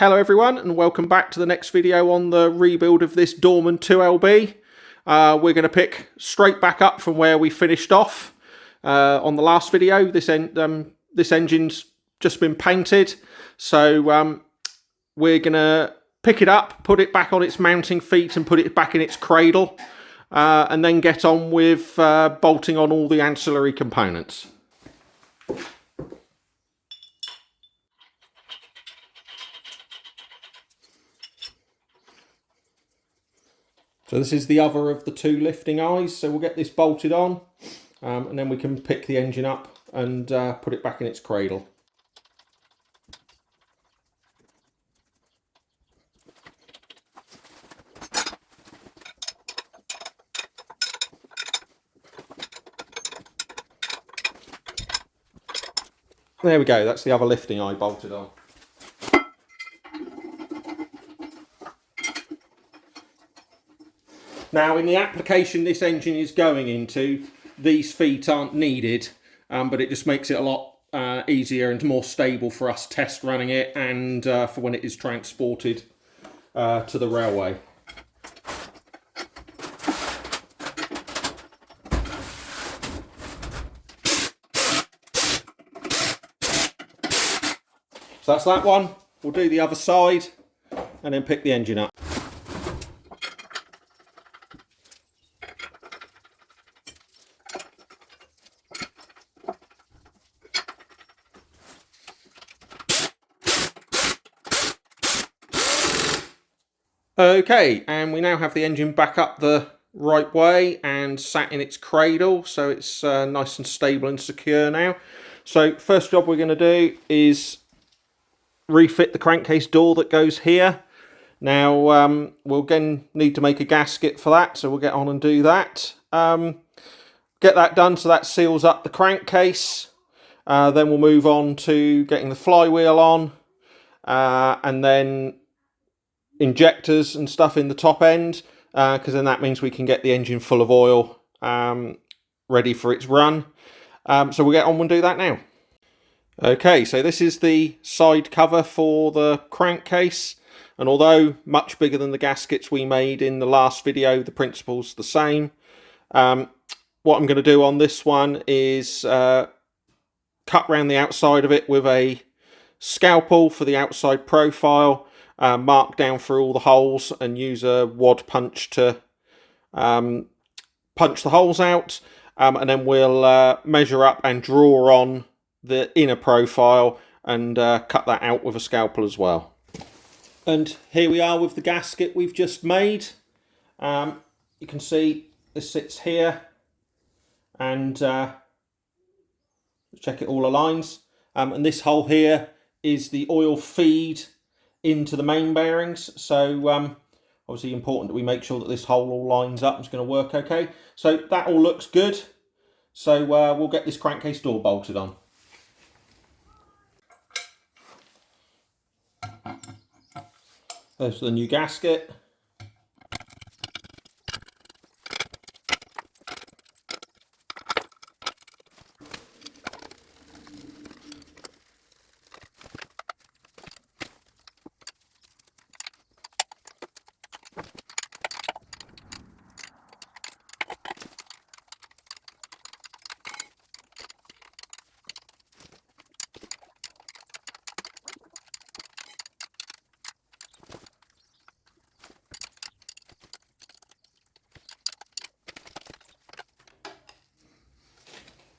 Hello everyone and welcome back to the next video on the rebuild of this Dorman 2LB. We're going to pick straight back up from where we finished off on the last video. This engine's just been painted, so we're going to pick it up, put it back on its mounting feet and put it back in its cradle, and then get on with bolting on all the ancillary components. So this is the other of the two lifting eyes, so we'll get this bolted on and then we can pick the engine up and put it back in its cradle. There we go, that's the other lifting eye bolted on. Now, in the application this engine is going into, these feet aren't needed, but it just makes it a lot easier and more stable for us test running it and for when it is transported to the railway. So that's that one. We'll do the other side and then pick the engine up. Okay, and we now have the engine back up the right way and sat in its cradle, so it's nice and stable and secure now. So first job we're going to do is refit the crankcase door that goes here. Now we'll again need to make a gasket for that, so we'll get on and do that. Get that done so that seals up the crankcase. Then we'll move on to getting the flywheel on and then injectors and stuff in the top end, because then that means we can get the engine full of oil ready for its run. So we'll get on and do that now. Okay, so this is the side cover for the crankcase, and although much bigger than the gaskets we made in the last video, the principle's the same. What I'm going to do on this one is cut around the outside of it with a scalpel for the outside profile, mark down through all the holes and use a wad punch to punch the holes out, and then we'll measure up and draw on the inner profile and cut that out with a scalpel as well. And here we are with the gasket we've just made. You can see this sits here, and check it all aligns. And this hole here is the oil feed into the main bearings, so obviously important that we make sure that this hole all lines up and it's going to work okay. So that all looks good, so we'll get this crankcase door bolted on. There's the new gasket.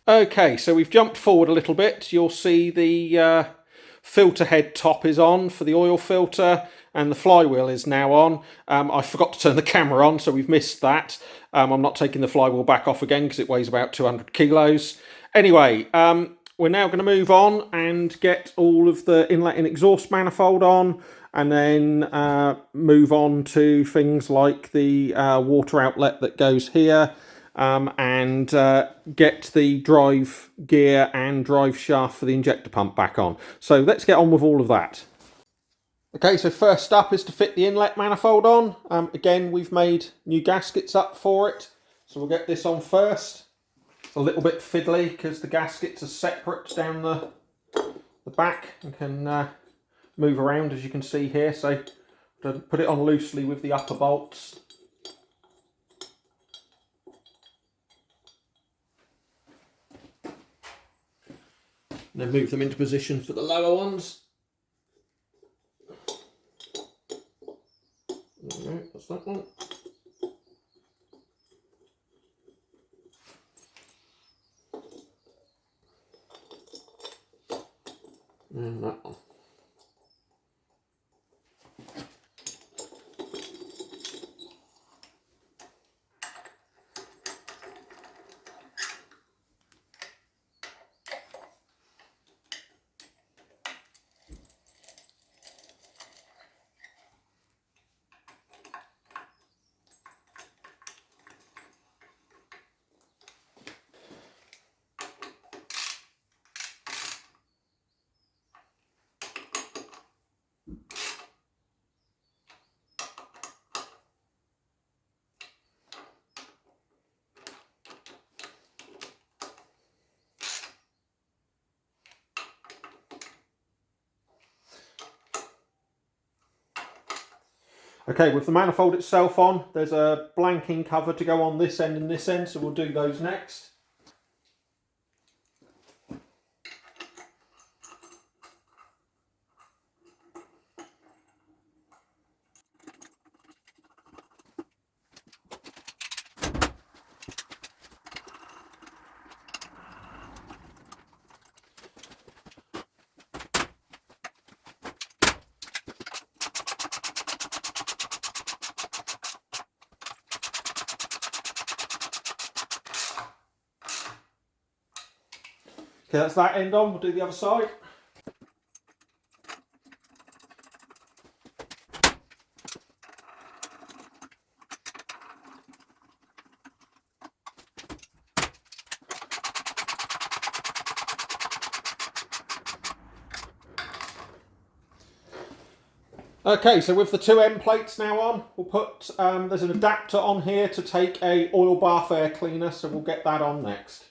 Okay, so we've jumped forward a little bit. You'll see the filter head top is on for the oil filter and the flywheel is now on. I forgot to turn the camera on, so we've missed that. I'm not taking the flywheel back off again because it weighs about 200 kilos. Anyway, we're now going to move on and get all of the inlet and exhaust manifold on, and then move on to things like the water outlet that goes here, and get the drive gear and drive shaft for the injector pump back on. So let's get on with all of that. Okay, so first up is to fit the inlet manifold on. Again, we've made new gaskets up for it, so we'll get this on first. It's a little bit fiddly because the gaskets are separate down the back and can move around, as you can see here. So to put it on loosely with the upper bolts. And then move them into position for the lower ones. Alright, that's that one. And that one. Okay, with the manifold itself on, there's a blanking cover to go on this end and this end, so we'll do those next. Okay, that's that end on, we'll do the other side. Okay, so with the two end plates now on, we'll put, there's an adapter on here to take a oil bath air cleaner, so we'll get that on next.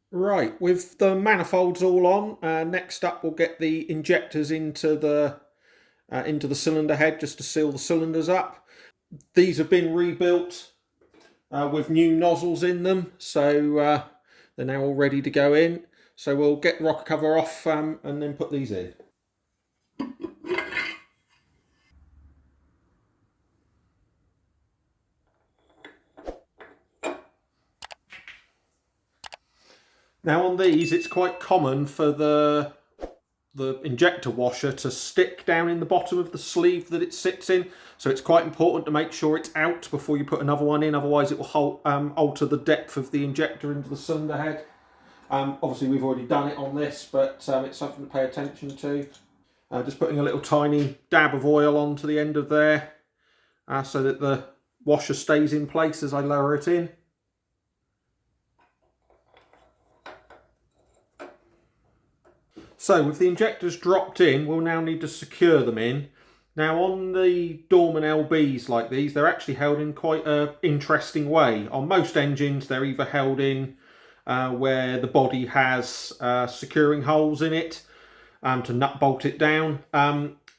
Right, with the manifolds all on, next up we'll get the injectors into the cylinder head just to seal the cylinders up. These have been rebuilt with new nozzles in them, so they're now all ready to go in. So we'll get the rocker cover off and then put these in. Now on these, it's quite common for the injector washer to stick down in the bottom of the sleeve that it sits in. So it's quite important to make sure it's out before you put another one in, otherwise it will alter the depth of the injector into the cylinder head. Obviously we've already done it on this, but it's something to pay attention to. Just putting a little tiny dab of oil onto the end of there so that the washer stays in place as I lower it in. So with the injectors dropped in, we'll now need to secure them in. Now on the Dorman LBs like these, they're actually held in quite an interesting way. On most engines, they're either held in where the body has securing holes in it to nut bolt it down,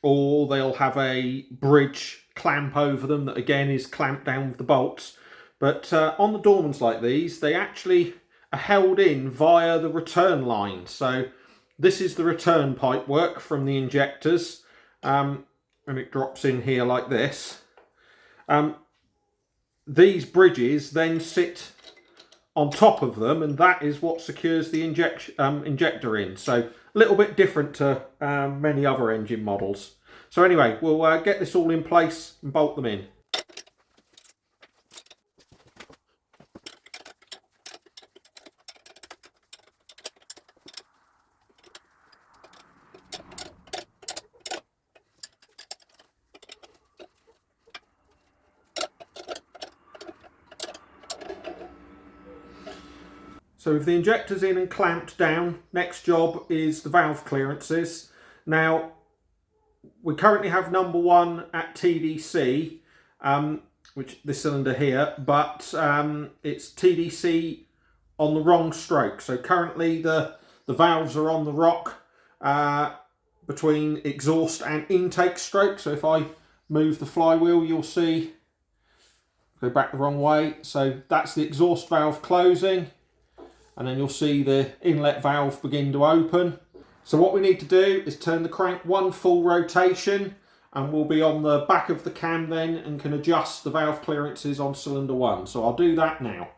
or they'll have a bridge clamp over them that again is clamped down with the bolts. But on the Dormans like these, they actually are held in via the return line. So this is the return pipe work from the injectors, and it drops in here like this. These bridges then sit on top of them, and that is what secures the injector in. So a little bit different to many other engine models. So anyway, we'll get this all in place and bolt them in. So with the injectors in and clamped down, next job is the valve clearances. Now, we currently have number 1 at TDC, which this cylinder here, but it's TDC on the wrong stroke. So currently the valves are on the rock between exhaust and intake stroke. So if I move the flywheel, you'll see, go back the wrong way. So that's the exhaust valve closing, and then you'll see the inlet valve begin to open. So what we need to do is turn the crank 1 full rotation, and we'll be on the back of the cam then and can adjust the valve clearances on cylinder 1. So I'll do that now.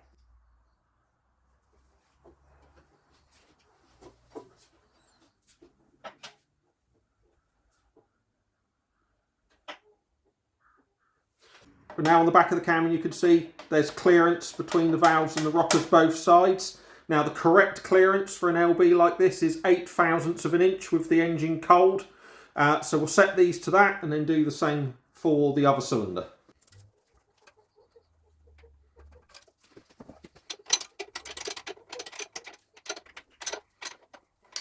We're now on the back of the cam, and you can see there's clearance between the valves and the rockers both sides. Now the correct clearance for an LB like this is 8 thousandths of an inch with the engine cold. So we'll set these to that and then do the same for the other cylinder.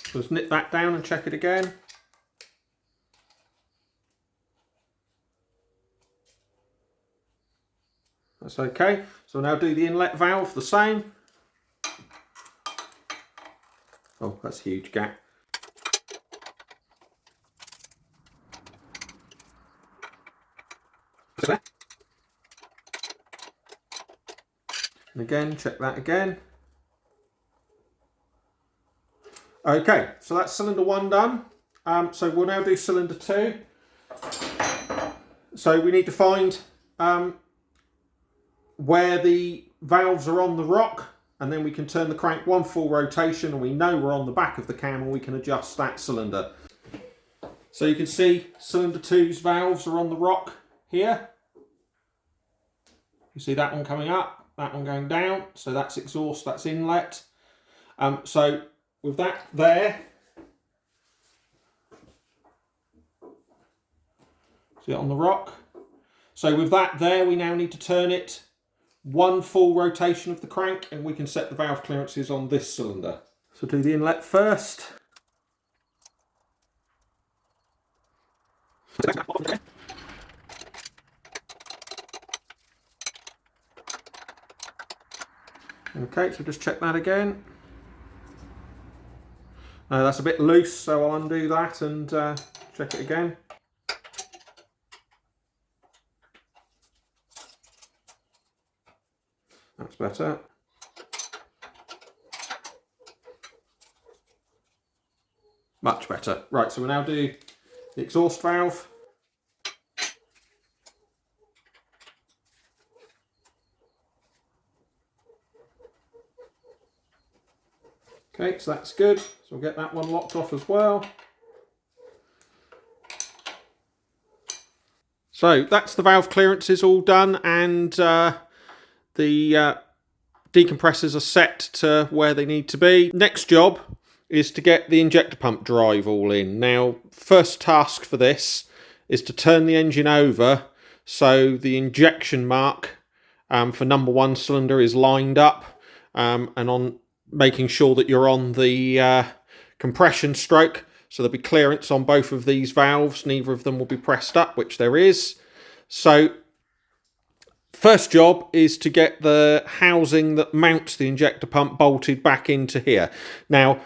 So just nip that down and check it again. That's okay. So we'll now do the inlet valve the same. Oh, that's a huge gap. And again, check that again. Okay, so that's cylinder 1 done. So we'll now do cylinder 2. So we need to find where the valves are on the rock, and then we can turn the crank 1 full rotation, and we know we're on the back of the cam, and we can adjust that cylinder. So you can see cylinder 2's valves are on the rock here. You see that one coming up, that one going down, so that's exhaust, that's inlet. So with that there, see it on the rock. So with that there, we now need to turn it 1 full rotation of the crank, and we can set the valve clearances on this cylinder. So do the inlet first. Okay, so just check that again. That's a bit loose, so I'll undo that and check it again. That's better. Much better. Right, so we'll now do the exhaust valve. Okay, so that's good. So we'll get that one locked off as well. So that's the valve clearances all done, and the decompressors are set to where they need to be. Next job is to get the injector pump drive all in. Now, first task for this is to turn the engine over so the injection mark for number 1 cylinder is lined up, and on making sure that you're on the compression stroke, so there'll be clearance on both of these valves. Neither of them will be pressed up, which there is. So first job is to get the housing that mounts the injector pump bolted back into here. Now,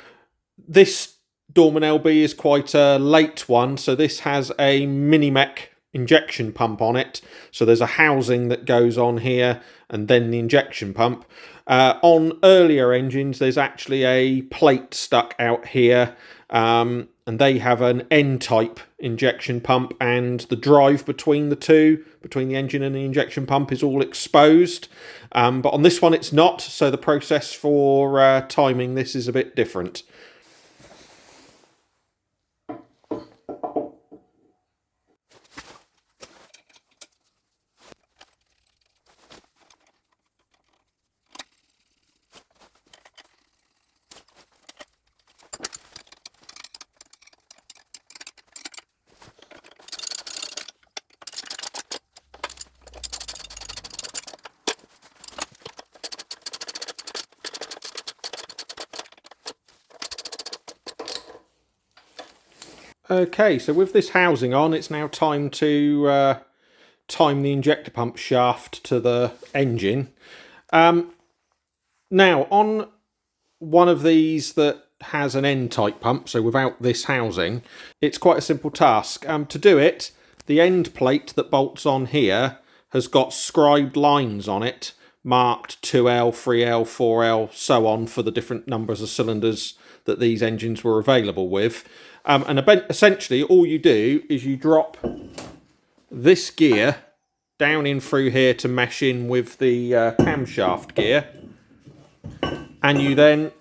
this Dorman LB is quite a late one, so this has a mini-mech injection pump on it. So there's a housing that goes on here and then the injection pump. On earlier engines, there's actually a plate stuck out here, and they have an N-type injection pump, and the drive between the two, between the engine and the injection pump, is all exposed. But on this one it's not, so the process for timing this is a bit different. Okay, so with this housing on, it's now time to time the injector pump shaft to the engine. Now, on one of these that has an end-type pump, so without this housing, it's quite a simple task. To do it, the end plate that bolts on here has got scribed lines on it, marked 2L, 3L, 4L, so on, for the different numbers of cylinders that these engines were available with. And essentially, all you do is you drop this gear down in through here to mesh in with the camshaft gear, and you then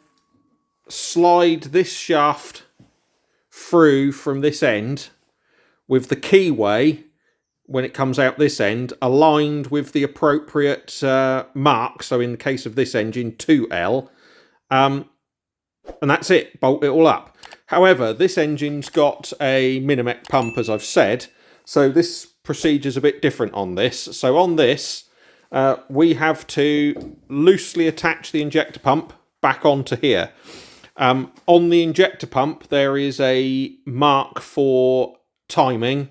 slide this shaft through from this end with the keyway, when it comes out this end, aligned with the appropriate mark. So in the case of this engine, 2L, and that's it, bolt it all up. However, this engine's got a Minimec pump, as I've said, so this procedure's a bit different on this. So on this, we have to loosely attach the injector pump back onto here. On the injector pump, there is a mark for timing.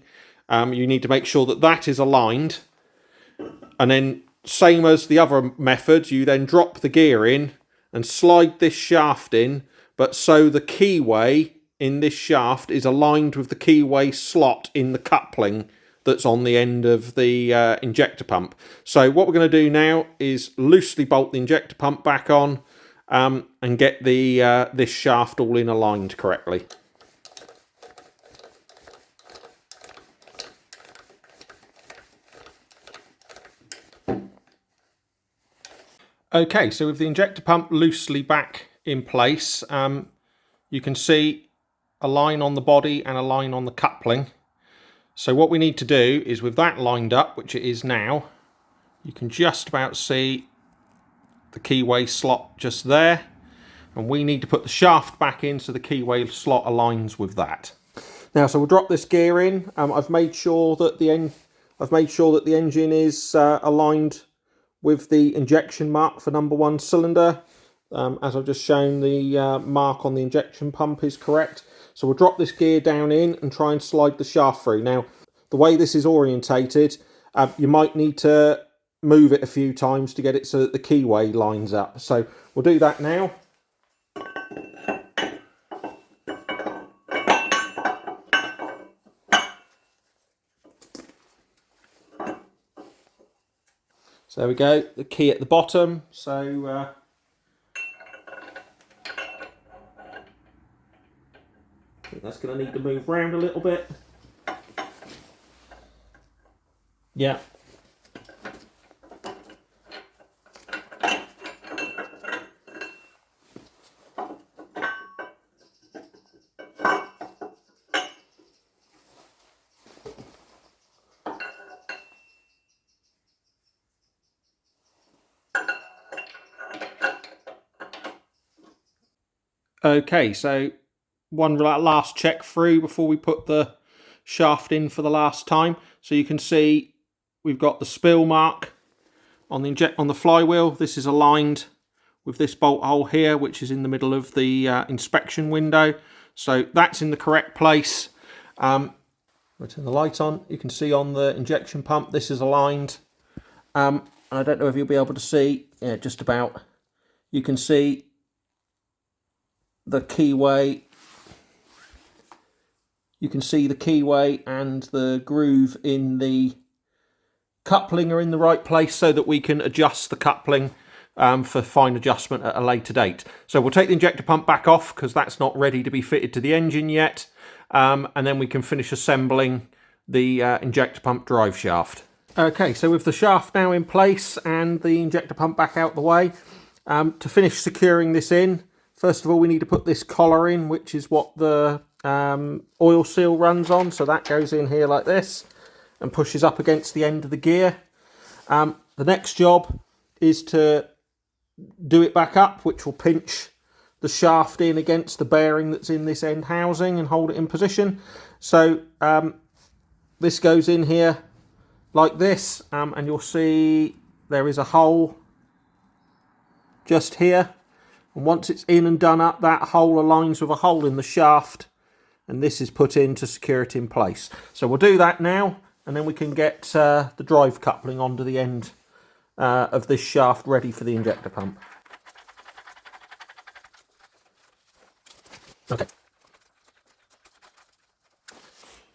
You need to make sure that that is aligned. And then, same as the other method, you then drop the gear in and slide this shaft in, but so the keyway in this shaft is aligned with the keyway slot in the coupling that's on the end of the injector pump. So what we're going to do now is loosely bolt the injector pump back on, and get the this shaft all in aligned correctly. Okay, so with the injector pump loosely back in place, you can see a line on the body and a line on the coupling. So what we need to do is, with that lined up, which it is now, you can just about see the keyway slot just there, and we need to put the shaft back in so the keyway slot aligns with that. Now, so we'll drop this gear in. I've made sure that the engine is aligned with the injection mark for number 1 cylinder. As I've just shown, the mark on the injection pump is correct. So we'll drop this gear down in and try and slide the shaft through. Now, the way this is orientated, you might need to move it a few times to get it so that the keyway lines up. So we'll do that now. So there we go, the key at the bottom. So I think that's going to need to move around a little bit. Yeah. Okay, so one last check through before we put the shaft in for the last time. So you can see we've got the spill mark on the flywheel. This is aligned with this bolt hole here, which is in the middle of the inspection window. So that's in the correct place. I'll turn the light on. You can see on the injection pump, this is aligned. And I don't know if you'll be able to see, yeah, just about. You can see the keyway. You can see the keyway and the groove in the coupling are in the right place so that we can adjust the coupling for fine adjustment at a later date. So we'll take the injector pump back off because that's not ready to be fitted to the engine yet, and then we can finish assembling the injector pump drive shaft. Okay, so with the shaft now in place and the injector pump back out the way, to finish securing this in, first of all we need to put this collar in, which is what the oil seal runs on. So that goes in here like this and pushes up against the end of the gear. The next job is to do it back up, which will pinch the shaft in against the bearing that's in this end housing and hold it in position. So this goes in here like this, and you'll see there is a hole just here, and once it's in and done up, that hole aligns with a hole in the shaft and this is put in to secure it in place. So we'll do that now, and then we can get the drive coupling onto the end of this shaft ready for the injector pump. Okay.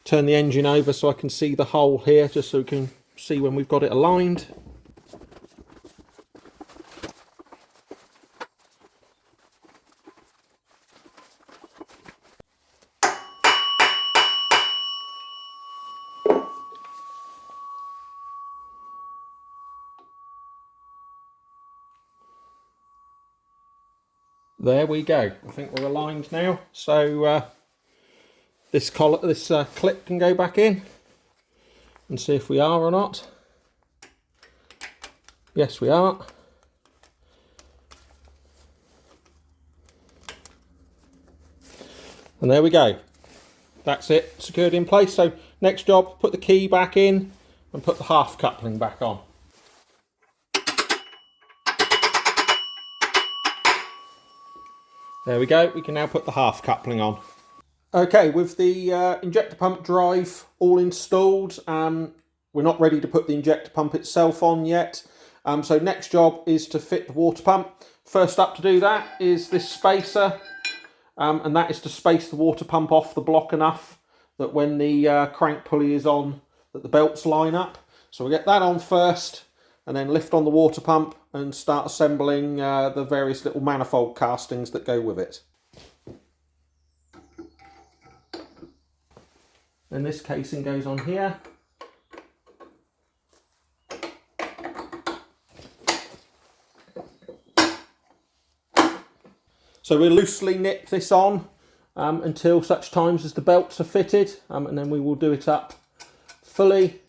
Turn the engine over so I can see the hole here, just so we can see when we've got it aligned. There we go. I think we're aligned now. So this clip can go back in and see if we are or not. Yes, we are. And there we go. That's it, secured in place. So next job, put the key back in and put the half coupling back on. There we go, we can now put the half coupling on. Okay, with the injector pump drive all installed, we're not ready to put the injector pump itself on yet. So next job is to fit the water pump. First up to do that is this spacer, and that is to space the water pump off the block enough that when the crank pulley is on, that the belts line up. So we'll get that on first, and then lift on the water pump and start assembling the various little manifold castings that go with it. And this casing goes on here. So we'll loosely nip this on until such times as the belts are fitted, and then we will do it up fully.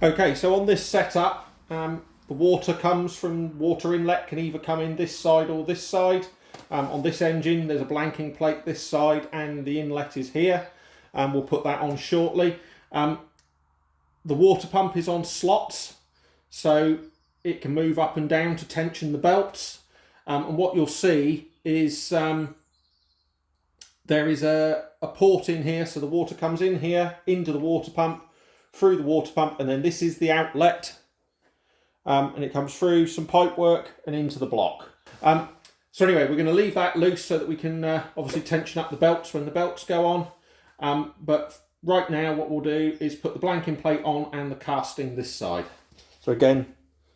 Okay, so on this setup, the water comes from water inlet, can either come in this side or this side. On this engine there's a blanking plate this side and the inlet is here. We'll put that on shortly. The water pump is on slots, so it can move up and down to tension the belts. And what you'll see is there is a port in here, so the water comes in here, into the water pump, through the water pump, and then this is the outlet, and it comes through some pipe work and into the block. So anyway, we're going to leave that loose so that we can obviously tension up the belts when the belts go on, but right now what we'll do is put the blanking plate on and the casting this side. So again,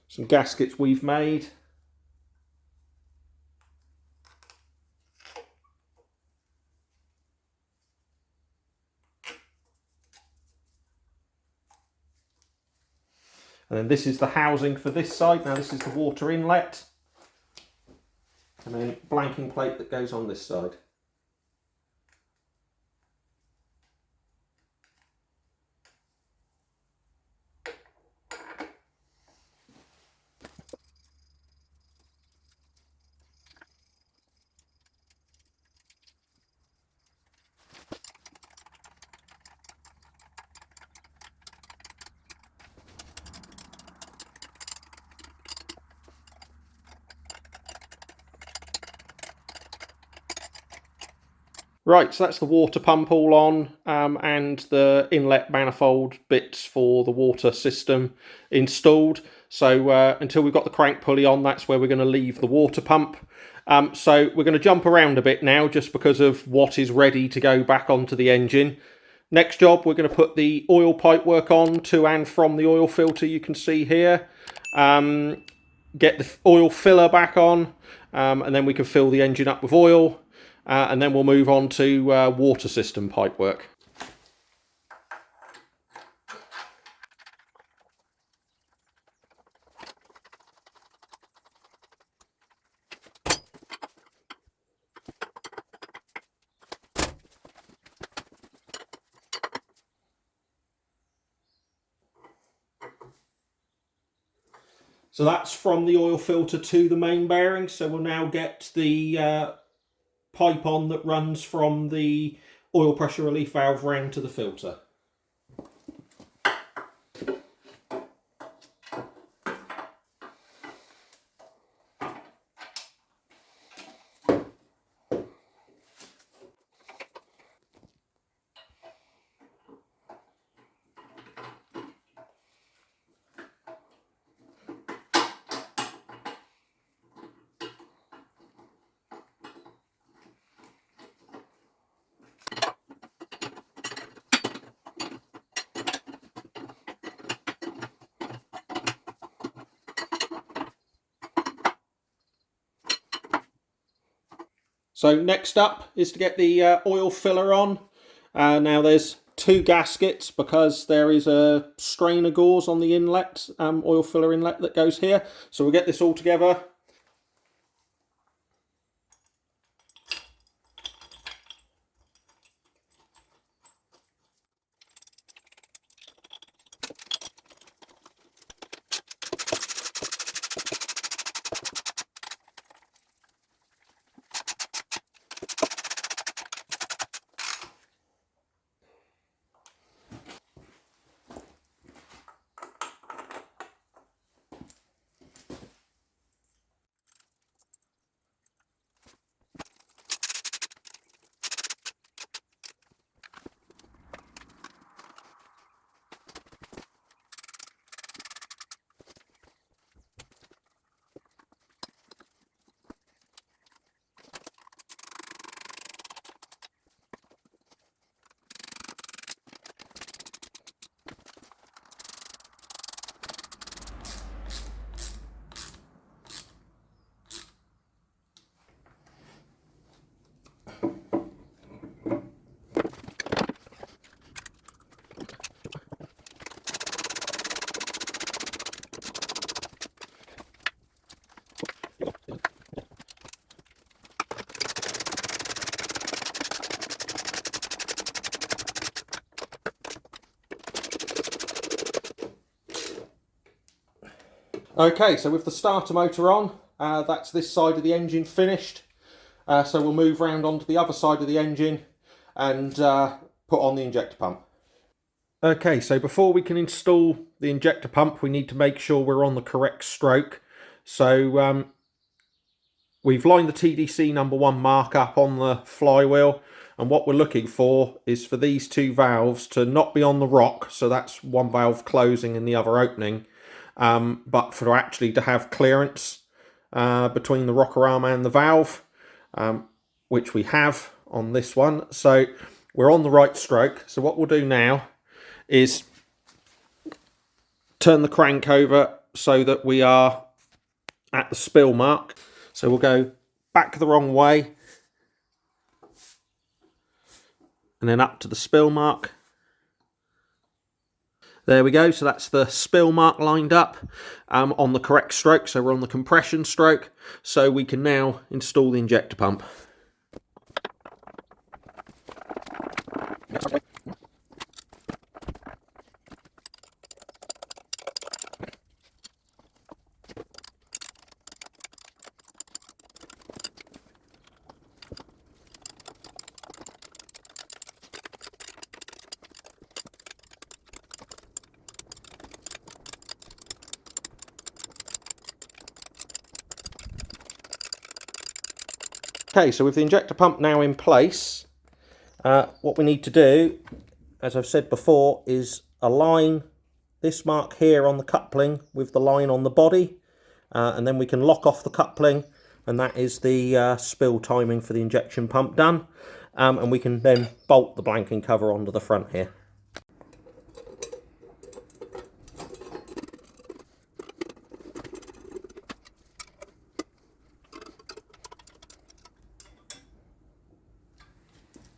some gaskets we've made. And then this is the housing for this side. Now this is the water inlet. And then blanking plate that goes on this side. Right, so that's the water pump all on, and the inlet manifold bits for the water system installed. So until we've got the crank pulley on, that's where we're going to leave the water pump. So we're going to jump around a bit now just because of what is ready to go back onto the engine. Next job, we're going to put the oil pipe work on to and from the oil filter you can see here. Get the oil filler back on, and then we can fill the engine up with oil. And then we'll move on to water system pipe work. So that's from the oil filter to the main bearing. So we'll now get the pipe on that runs from the oil pressure relief valve round to the filter. So next up is to get the oil filler on. Now there's two gaskets because there is a strainer gauze on the inlet, oil filler inlet that goes here. So we'll get this all together. Okay, so with the starter motor on, that's this side of the engine finished. So we'll move round onto the other side of the engine and put on the injector pump. Okay, so before we can install the injector pump, we need to make sure we're on the correct stroke. So we've lined the TDC number 1 mark up on the flywheel, and what we're looking for is for these two valves to not be on the rock, so that's one valve closing and the other opening, but for actually to have clearance between the rocker arm and the valve, which we have on this one. So we're on the right stroke. So what we'll do now is turn the crank over so that we are at the spill mark. So we'll go back the wrong way and then up to the spill mark. There we go, so that's the spill mark lined up on the correct stroke, so we're on the compression stroke, so we can now install the injector pump. Okay, so with the injector pump now in place, what we need to do, as I've said before, is align this mark here on the coupling with the line on the body, and then we can lock off the coupling, and that is the spill timing for the injection pump done, and we can then bolt the blanking cover onto the front here.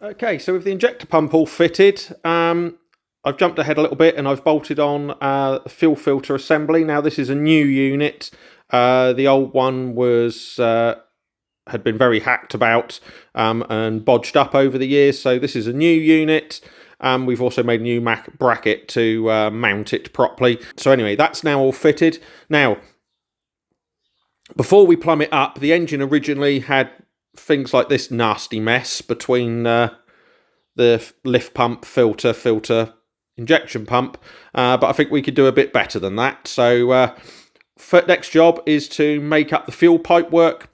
Okay, so with the injector pump all fitted, I've jumped ahead a little bit and I've bolted on the fuel filter assembly. Now this is a new unit. The old one was had been very hacked about and bodged up over the years, so this is a new unit. We've also made a new bracket to mount it properly. So anyway, that's now all fitted. Now, before we plumb it up, the engine originally had things like this nasty mess between the the lift pump, filter, injection pump, but I think we could do a bit better than that. So next job is to make up the fuel pipe work.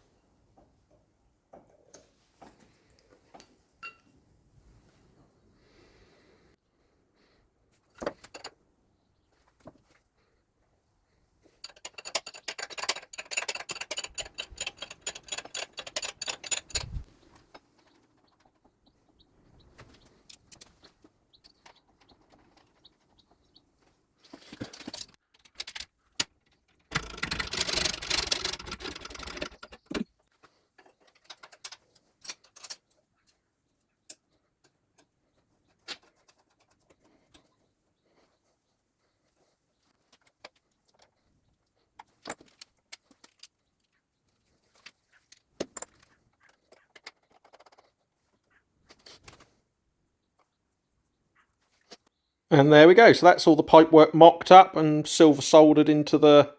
And there we go. So that's all the pipework mocked up and silver soldered into the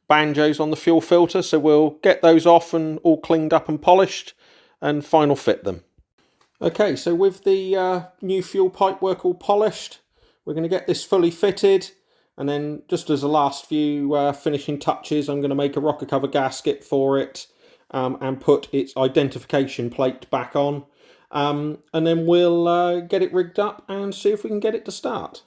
banjos on the fuel filter. So we'll get those off and all cleaned up and polished and final fit them. Okay, so with the new fuel pipework all polished, we're going to get this fully fitted. And then just as a last few finishing touches, I'm going to make a rocker cover gasket for it and put its identification plate back on. And then we'll get it rigged up and see if we can get it to start.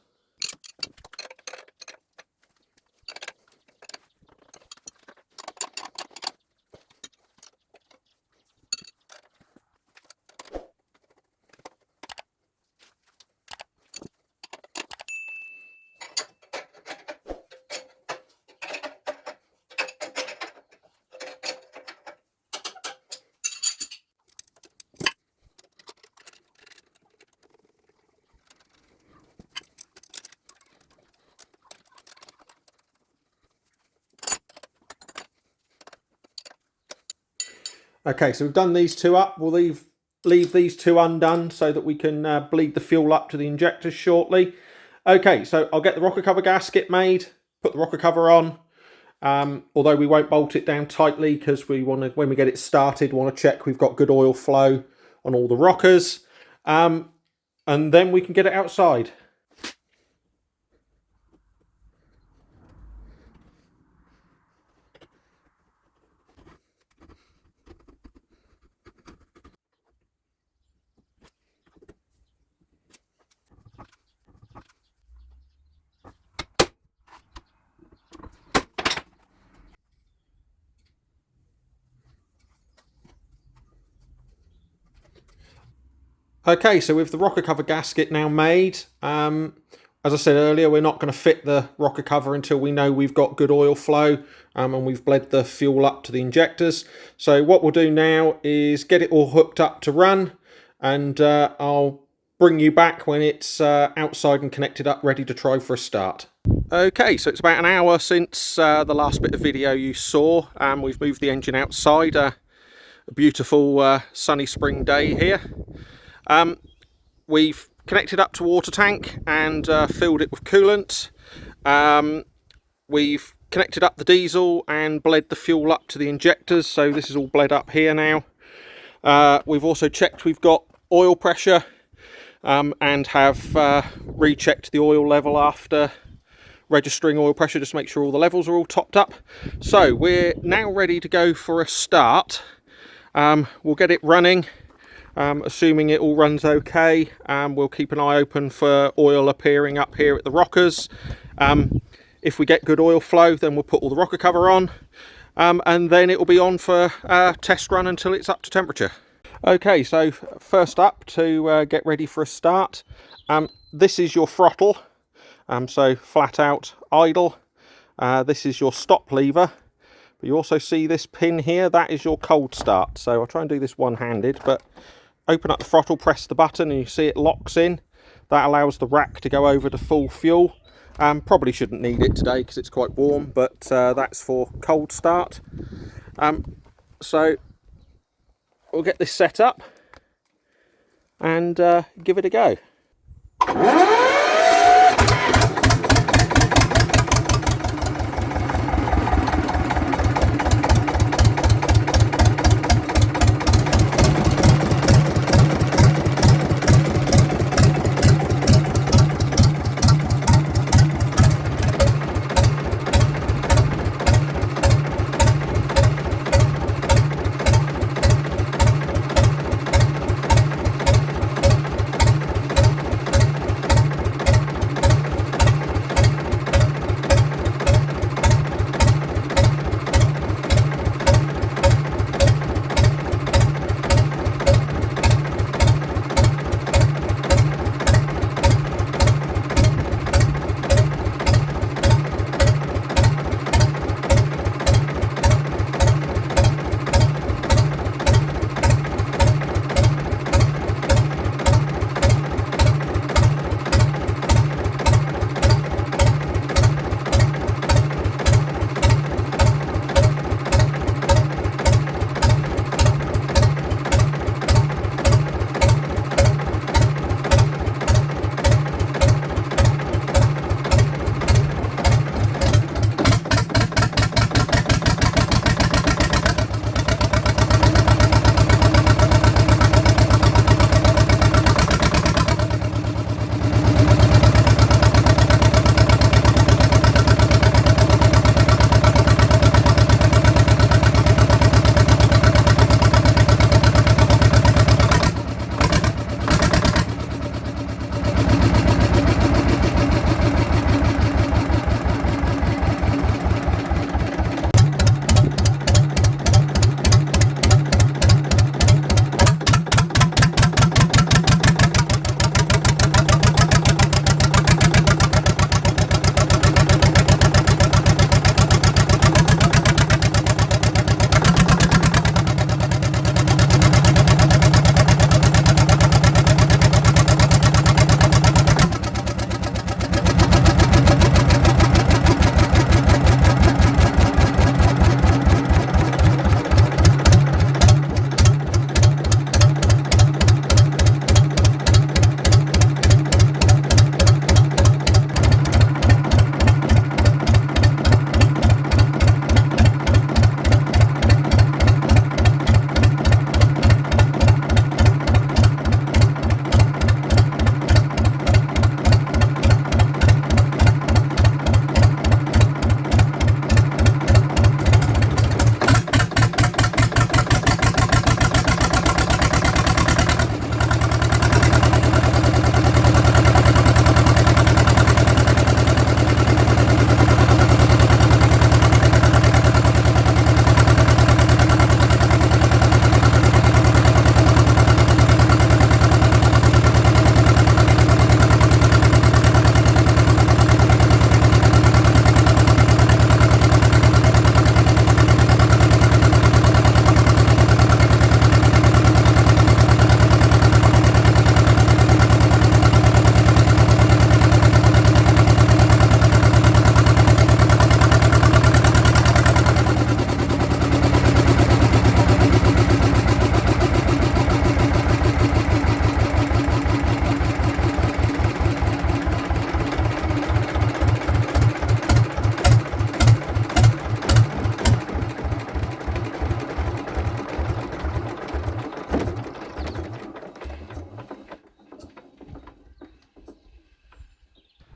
Okay, so we've done these two up. We'll leave these two undone so that we can bleed the fuel up to the injectors shortly. Okay, so I'll get the rocker cover gasket made, put the rocker cover on, although we won't bolt it down tightly because we want to, when we get it started, want to check we've got good oil flow on all the rockers, and then we can get it outside. Okay, so with the rocker cover gasket now made, as I said earlier, we're not going to fit the rocker cover until we know we've got good oil flow and we've bled the fuel up to the injectors. So what we'll do now is get it all hooked up to run, and I'll bring you back when it's outside and connected up, ready to try for a start. Okay, so it's about an hour since the last bit of video you saw. We've moved the engine outside, a beautiful sunny spring day here. We've connected up to water tank and filled it with coolant. We've connected up the diesel and bled the fuel up to the injectors, so this is all bled up here now. We've also checked we've got oil pressure and have rechecked the oil level after registering oil pressure, just to make sure all the levels are all topped up. So we're now ready to go for a start. We'll get it running. Assuming it all runs okay, we'll keep an eye open for oil appearing up here at the rockers. If we get good oil flow, then we'll put all the rocker cover on, and then it will be on for a test run until it's up to temperature. Okay, so first up to get ready for a start, this is your throttle, so flat out idle. This is your stop lever. But you also see this pin here, that is your cold start. So I'll try and do this one-handed, but open up the throttle, press the button, and you see it locks in. That allows the rack to go over to full fuel. Probably shouldn't need it today because it's quite warm, but that's for cold start. So we'll get this set up and give it a go.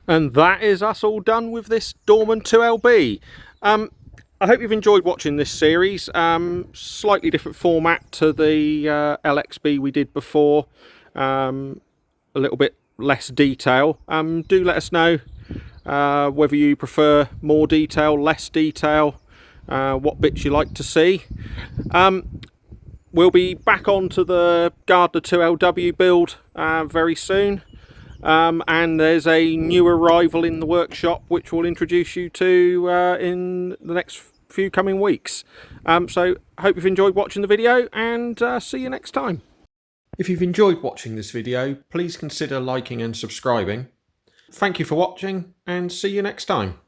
And that is us all done with this Dorman 2LB. I hope you've enjoyed watching this series. Slightly different format to the LXB we did before. A little bit less detail. Do let us know whether you prefer more detail, less detail, what bits you like to see. We'll be back onto the Gardner 2LW build very soon. And there's a new arrival in the workshop which we'll introduce you to in the next few coming weeks. So I hope you've enjoyed watching the video, and see you next time. If you've enjoyed watching this video, please consider liking and subscribing. Thank you for watching, and see you next time.